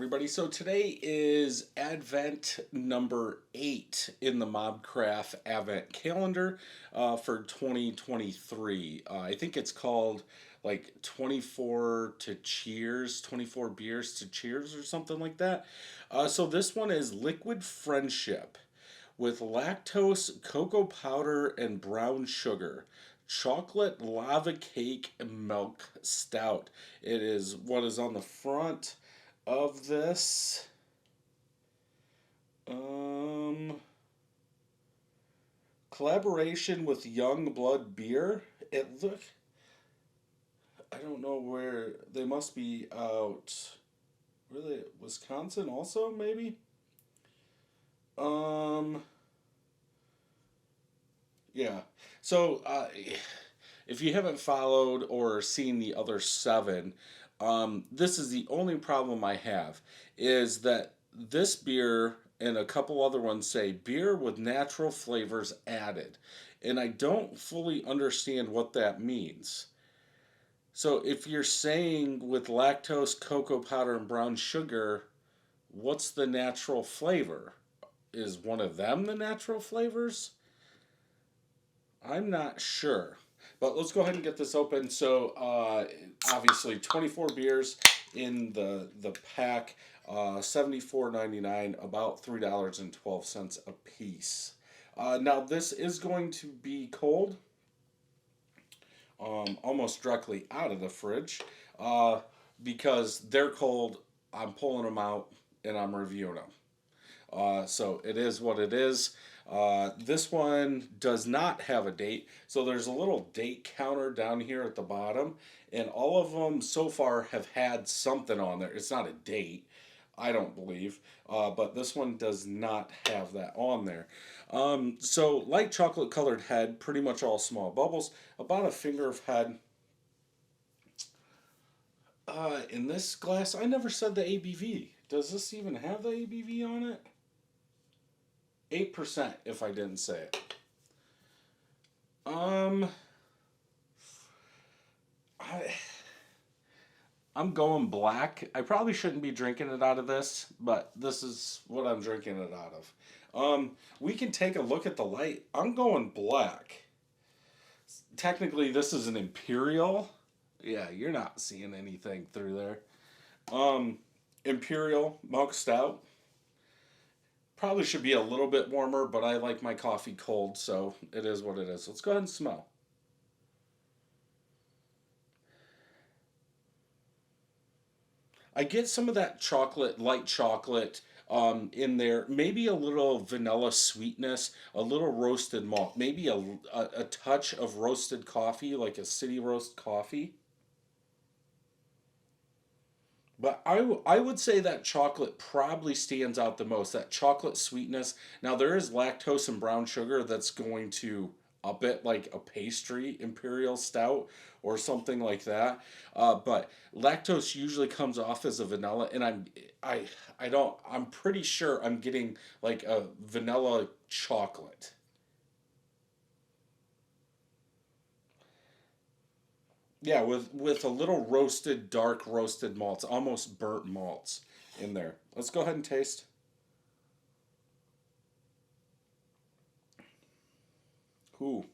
everybody. So today is Advent number 8 in the MobCraft Advent calendar for 2023. I think it's called like 24 to cheers, 24 beers to cheers or something like that. So this one is Liquid Friendship with lactose, cocoa powder, and brown sugar. Chocolate lava cake milk stout. It is what is on the front of this. Um, Collaboration with Young Blood Beer. I don't know where they must be out. Really, Wisconsin also maybe. Um, yeah. So, if you haven't followed or seen the other seven, this is the only problem I have is that this beer and a couple other ones say beer with natural flavors added. And I don't fully understand what that means. So, if you're saying with lactose, cocoa powder, and brown sugar, what's the natural flavor? Is one of them the natural flavors? I'm not sure. But let's go ahead and get this open. So, obviously, 24 beers in the pack, 74.99, about $3.12 a piece. Now, this is going to be cold, almost directly out of the fridge, because they're cold. I'm pulling them out and I'm reviewing them. So it is what it is. This one does not have a date, so there's a little date counter down here at the bottom, and all of them so far have had something on there. It's not a date, I don't believe, but this one does not have that on there. So light chocolate colored head, pretty much all small bubbles, about a finger of head. In this glass, I never said the ABV. Does this even have the ABV on it? 8% if I didn't say it. Um I I'm going black. I probably shouldn't be drinking it out of this, but this is what I'm drinking it out of. We can take a look at the light. I'm going black. Technically this is an imperial. Yeah, you're not seeing anything through there. Um Imperial milk stout. Probably should be a little bit warmer, but I like my coffee cold, so it is what it is. Let's go ahead and smell. I get some of that chocolate, light chocolate, in there. Maybe a little vanilla sweetness, a little roasted malt, maybe a touch of roasted coffee, like a city roast coffee. But I would say that chocolate probably stands out the most. That chocolate sweetness. Now, there is lactose and brown sugar that's going to up it like a pastry imperial stout or something like that. But lactose usually comes off as a vanilla, and I I don't. I'm pretty sure I'm getting like a vanilla chocolate. Yeah, with a little roasted, dark roasted malts, almost burnt malts in there. Let's go ahead and taste. Ooh,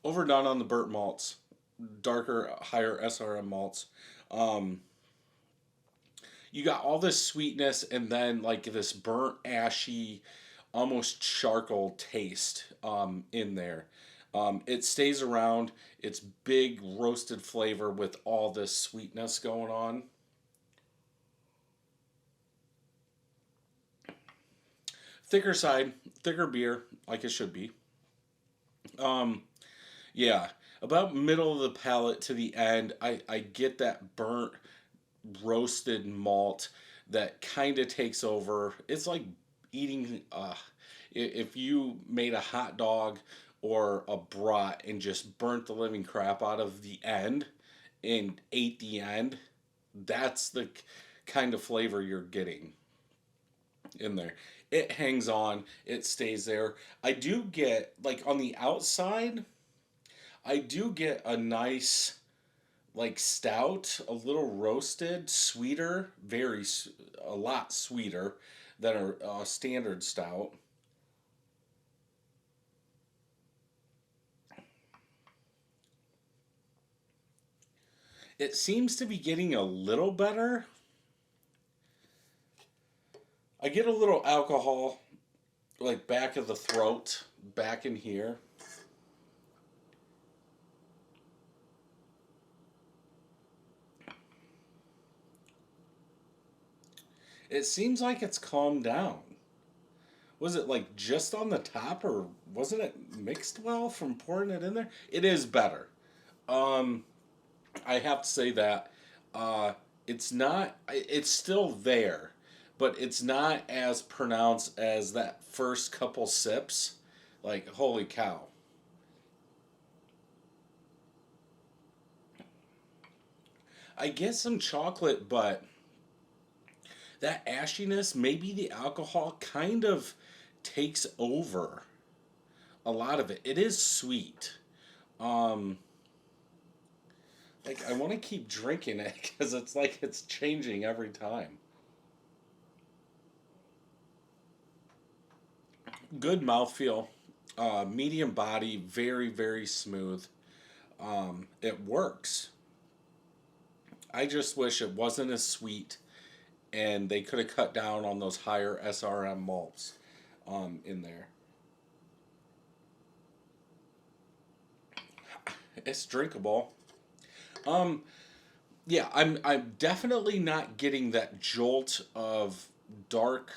overdone on the burnt malts, darker, higher SRM malts. Um, you got all this sweetness and then like this burnt, ashy, almost charcoal taste in there. It stays around. It's big roasted flavor with all this sweetness going on. Thicker side, thicker beer, like it should be. Um, yeah, about middle of the palate to the end, I get that burnt roasted malt that kind of takes over. It's like eating, if you made a hot dog or a brat and just burnt the living crap out of the end and ate the end, that's the kind of flavor you're getting in there. It hangs on, it stays there. I do get, like, on the outside, I do get a nice like stout, a little roasted, sweeter, a lot sweeter than a standard stout. It seems to be getting a little better. I get a little alcohol like back of the throat, back in here. It seems like it's calmed down. Was it like just on the top, or wasn't it mixed well from pouring it in there? It is better. Um, I have to say that it's not. It's still there, but it's not as pronounced as that first couple sips. Like holy cow! I get some chocolate, but that ashiness, maybe the alcohol kind of takes over a lot of it. It is sweet. Um, like I want to keep drinking it because it's like it's changing every time. Good mouthfeel, medium body, very smooth. It works. I just wish it wasn't as sweet, and they could have cut down on those higher SRM malts in there. It's drinkable. Um, yeah, I'm definitely not getting that jolt of dark,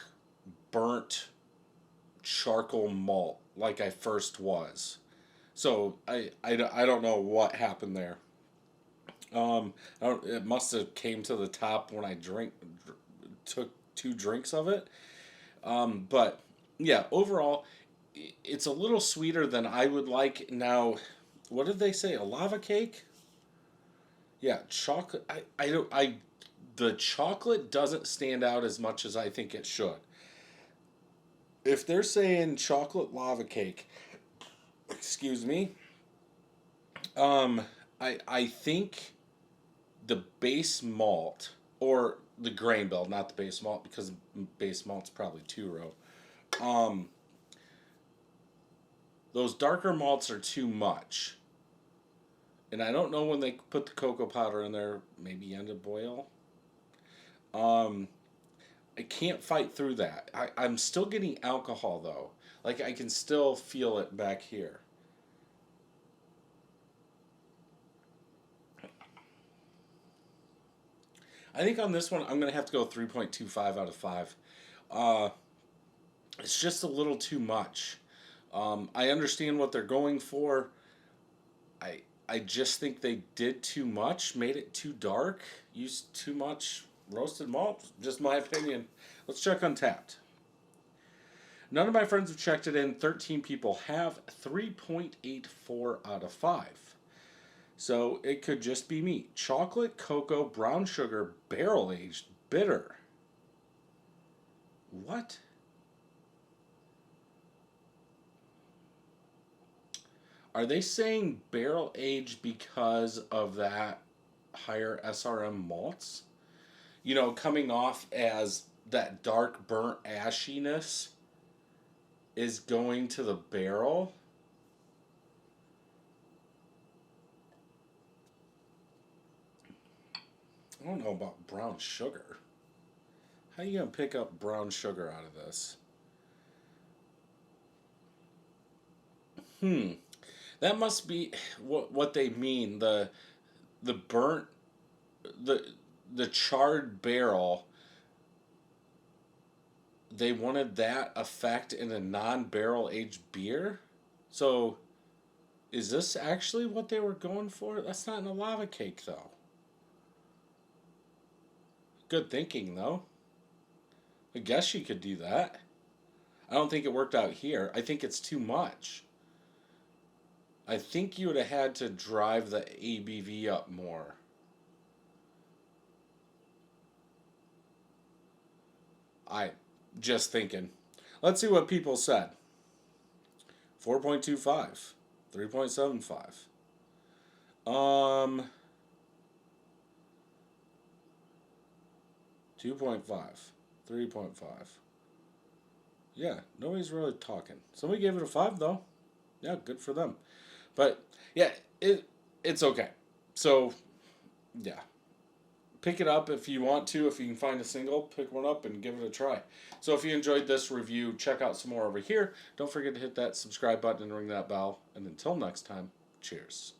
burnt charcoal malt like I first was. So I don't know what happened there. It must have came to the top when I took two drinks of it. But yeah, overall, it's a little sweeter than I would like. Now, what did they say? A lava cake? Yeah, chocolate. I don't. The chocolate doesn't stand out as much as I think it should. If they're saying chocolate lava cake, excuse me, um, I think the base malt or the grain bill, not the base malt, because base malt's probably two row. Um, those darker malts are too much, and I don't know when they put the cocoa powder in there. Maybe end of boil. Um, I can't fight through that. I'm still getting alcohol though. Like I can still feel it back here. I think on this one I'm gonna have to go 3.25 out of 5. Uh, it's just a little too much. I understand what they're going for. I just think they did too much, made it too dark, used too much roasted malt. Just my opinion. Let's check Untapped. None of my friends have checked it in. 13 people have 3.84 out of 5. So it could just be me. Chocolate, cocoa, brown sugar, barrel aged, bitter. What? Are they saying barrel aged because of that higher SRM malts? You know, coming off as that dark burnt ashiness is going to the barrel? I don't know about brown sugar. How are you going to pick up brown sugar out of this? Hmm. That must be what they mean. The burnt the the charred barrel, they wanted that effect in a non-barrel aged beer? So is this actually what they were going for? That's not in a lava cake though. Good thinking though. I guess you could do that. I don't think it worked out here. I think it's too much. I think you would have had to drive the ABV up more. I just thinking. Let's see what people said. 4.25, 3.75. Um, 2.5, 3.5. Yeah, nobody's really talking. Somebody gave it a 5 though. Yeah, good for them. But yeah, it's okay. So yeah, pick it up if you want to. If you can find a single, pick one up and give it a try. So if you enjoyed this review, check out some more over here. Don't forget to hit that subscribe button and ring that bell. And until next time, cheers.